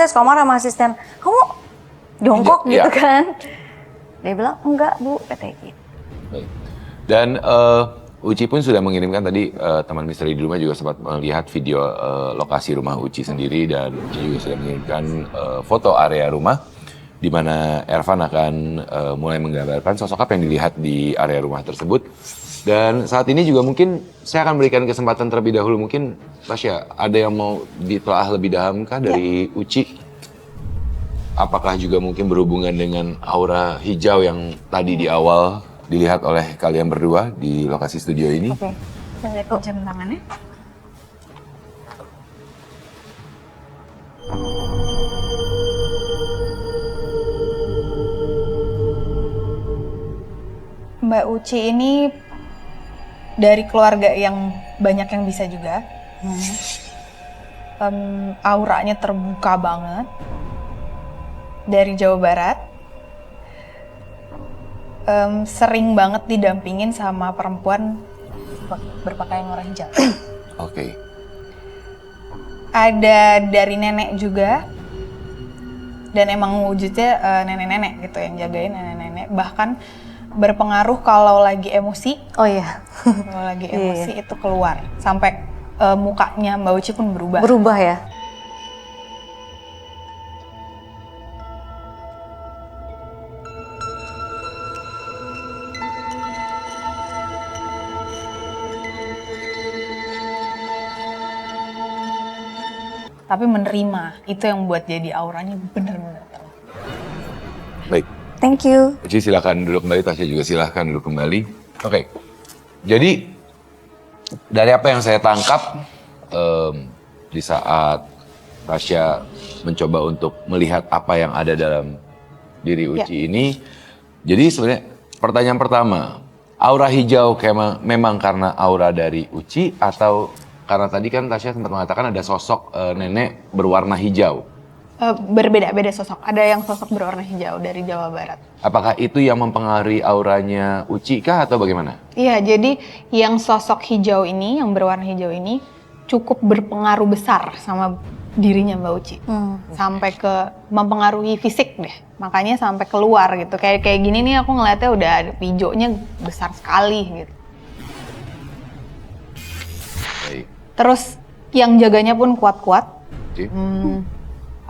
tes kamar sama asisten, kamu jongkok gitu kan? Dia bilang enggak Bu, katanya gitu. Baik. Dan Uci pun sudah mengirimkan tadi teman misteri di rumah juga sempat melihat video lokasi rumah Uci sendiri, dan Uci juga sudah mengirimkan foto area rumah di mana Ervan akan mulai menggambarkan sosok apa yang dilihat di area rumah tersebut. Dan saat ini juga mungkin saya akan berikan kesempatan terlebih dahulu, mungkin Tasya ada yang mau ditelaah lebih dalam kah dari Uci? Apakah juga mungkin berhubungan dengan aura hijau yang tadi di awal dilihat oleh kalian berdua di lokasi studio ini? Oke. Aku jam tangannya. Mbak Uci ini dari keluarga yang banyak yang bisa juga. Auranya terbuka banget. Dari Jawa Barat. Sering banget didampingin sama perempuan berpakaian warna hijau. Oke. Ada dari nenek juga. Dan emang wujudnya nenek-nenek gitu yang jagain, nenek-nenek. Bahkan berpengaruh kalau lagi emosi. Oh iya. Kalau lagi emosi itu keluar. Sampai mukanya Mbak Uci pun berubah. Berubah ya? Tapi menerima, itu yang buat jadi auranya bener-bener. Baik. Thank you. Uci silakan duduk kembali, Tasya juga silakan duduk kembali. Oke. Jadi dari apa yang saya tangkap di saat Tasya mencoba untuk melihat apa yang ada dalam diri Uci ini. Jadi sebenarnya pertanyaan pertama, aura hijau memang karena aura dari Uci atau karena tadi kan Tasya sempat mengatakan ada sosok nenek berwarna hijau. Berbeda-beda sosok. Ada yang sosok berwarna hijau dari Jawa Barat. Apakah itu yang mempengaruhi auranya Uci kah atau bagaimana? Iya, jadi yang sosok hijau ini, yang berwarna hijau ini cukup berpengaruh besar sama dirinya Mbak Uci. Sampai ke mempengaruhi fisik deh. Makanya sampai keluar gitu. Kayak gini nih aku ngeliatnya udah ada hijaunya besar sekali gitu. Baik. Terus yang jaganya pun kuat-kuat. Oke.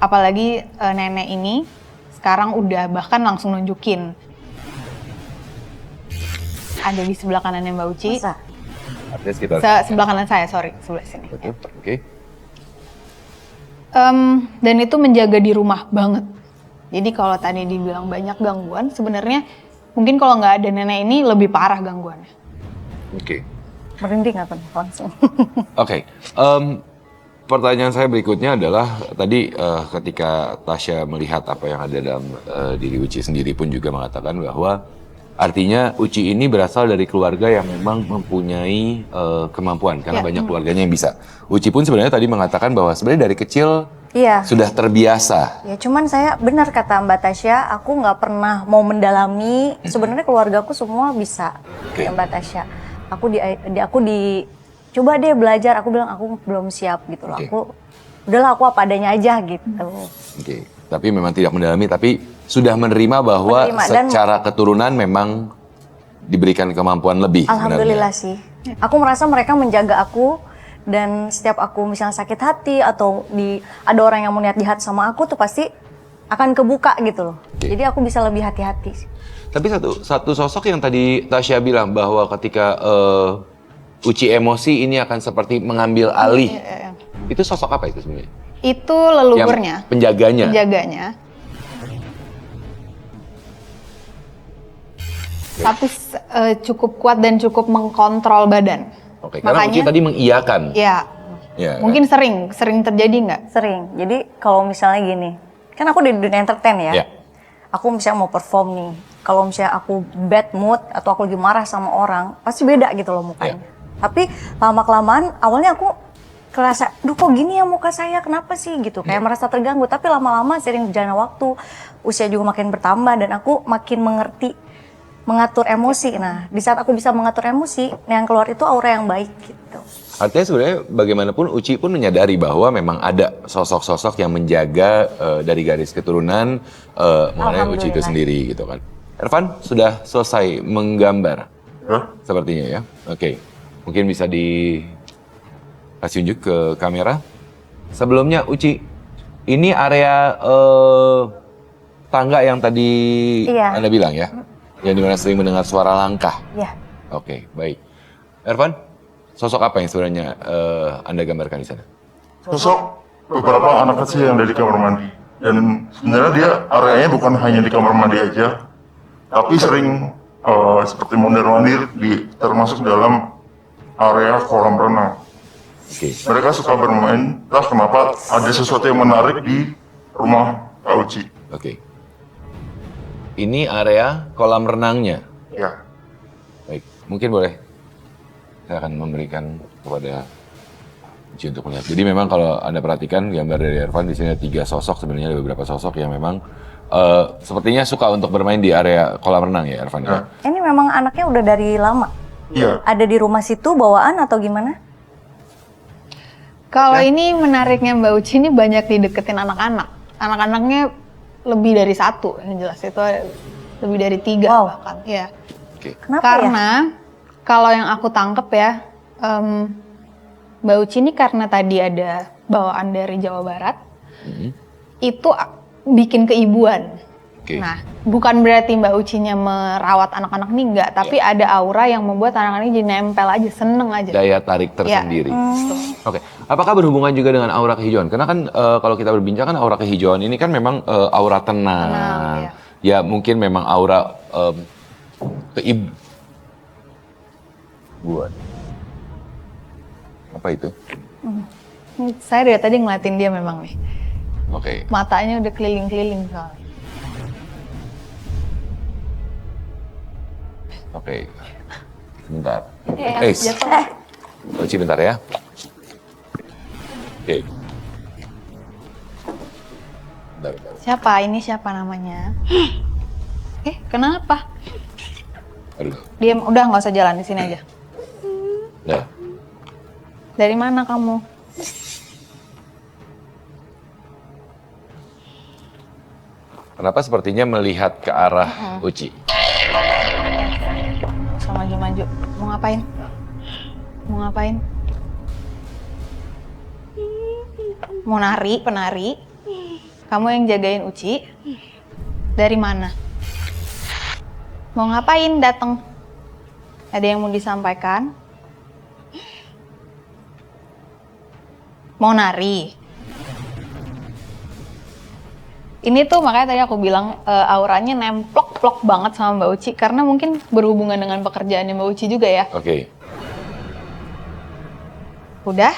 Apalagi nenek ini sekarang udah bahkan langsung nunjukin. Ada di sebelah kanannya Mbak Uci. Masa? Artinya sekitar. Sebelah kanan saya, sorry, sebelah sini. Oke. Dan itu menjaga di rumah banget. Jadi kalau tadi dibilang banyak gangguan, sebenarnya mungkin kalau nggak ada nenek ini lebih parah gangguannya. Oke. Merinding apa nih langsung? Oke. Pertanyaan saya berikutnya adalah tadi ketika Tasya melihat apa yang ada dalam diri Uci sendiri pun juga mengatakan bahwa artinya Uci ini berasal dari keluarga yang memang mempunyai kemampuan karena banyak keluarganya yang bisa. Uci pun sebenarnya tadi mengatakan bahwa sebenarnya dari kecil sudah terbiasa. Ya cuman saya benar kata Mbak Tasya, aku nggak pernah mau mendalami. Sebenarnya keluargaku semua bisa, ya Mbak Tasya. Aku coba deh belajar. Aku bilang aku belum siap gitu loh. Udahlah aku apa adanya aja gitu. Oke. Tapi memang tidak mendalami, tapi sudah menerima bahwa secara keturunan memang diberikan kemampuan lebih. Alhamdulillah sih. Aku merasa mereka menjaga aku, dan setiap aku misalnya sakit hati atau ada orang yang mau niat jahat sama aku tuh pasti akan kebuka gitu loh. Jadi aku bisa lebih hati-hati sih. Tapi satu sosok yang tadi Tasya bilang bahwa ketika Uci emosi ini akan seperti mengambil alih. Itu sosok apa itu sebenarnya? Itu leluhurnya. Penjaganya. Tapi cukup kuat dan cukup mengkontrol badan. Oke, karena Uci tadi mengiyakan. Iya. Mungkin sering terjadi nggak? Sering. Jadi kalau misalnya gini, kan aku di dunia entertain ya. Aku misalnya mau perform nih. Kalau misalnya aku bad mood atau aku lagi marah sama orang, pasti beda gitu loh mukanya. Tapi lama-kelamaan awalnya aku kerasa, duh kok gini ya muka saya, kenapa sih gitu. Kayak merasa terganggu, tapi lama-lama sering berjalan waktu, usia juga makin bertambah dan aku makin mengerti mengatur emosi. Nah, di saat aku bisa mengatur emosi, yang keluar itu aura yang baik gitu. Artinya sebenarnya bagaimanapun Uci pun menyadari bahwa memang ada sosok-sosok yang menjaga dari garis keturunan mengenai Uci itu sendiri gitu kan. Ervan sudah selesai menggambar sepertinya ya. Oke, mungkin bisa dikasih unjuk ke kamera. Sebelumnya Uci, ini area tangga yang tadi Anda bilang ya, yang dimana sering mendengar suara langkah. Iya. Oke, baik. Ervan, sosok apa yang sebenarnya Anda gambarkan di sana? Sosok beberapa anak kecil yang ada di kamar mandi. Dan sebenarnya dia areanya bukan hanya di kamar mandi aja, tapi sering seperti mondar-mandir termasuk dalam area kolam renang. Oke. Mereka suka bermain, entah kenapa ada sesuatu yang menarik di rumah Kak Uci. Oke. Ini area kolam renangnya. Ya. Baik, mungkin boleh saya akan memberikan kepada Uci untuk melihat. Jadi memang kalau Anda perhatikan gambar dari Ervan di sini ada 3 sosok, sebenarnya ada beberapa sosok yang memang sepertinya suka untuk bermain di area kolam renang ya Ervan ya. Ini memang anaknya udah dari lama. Iya. Ada di rumah situ bawaan atau gimana? Kalau ini menariknya Mbak Uci ini banyak dideketin anak-anak. Anak-anaknya lebih dari 1 yang jelas itu lebih dari 3 bahkan. Ya. Oke. Kenapa Karena kalau yang aku tangkep ya, Mbak Uci ini karena tadi ada bawaan dari Jawa Barat, itu bikin keibuan. Oke. Nah, bukan berarti Mbak Ucinya merawat anak-anak nih enggak, tapi ada aura yang membuat anak-anak ini jadi nempel aja, seneng aja. Daya tarik tersendiri. Oke, apakah berhubungan juga dengan aura kehijauan? Karena kan kalau kita berbincang kan aura kehijauan ini kan memang aura tenang. Ya mungkin memang aura keibuan. Apa itu? Saya dari tadi ngeliatin dia memang nih. Oke. Matanya udah keliling-keliling soalnya. Oke. Sebentar. Jatuh. Uci bentar ya. Oke. Bentar. Siapa? Ini siapa namanya? Kenapa? Aduh. Diam, udah nggak usah jalan di sini aja. Udah. Dari mana kamu? Kenapa sepertinya melihat ke arah Uci? Sama maju-maju. Mau ngapain? Mau ngapain? Mau nari, penari? Kamu yang jagain Uci? Dari mana? Mau ngapain datang? Ada yang mau disampaikan? Mau nari? Ini tuh makanya tadi aku bilang auranya nemplok-plok banget sama Mbak Uci karena mungkin berhubungan dengan pekerjaannya Mbak Uci juga ya. Oke. Udah?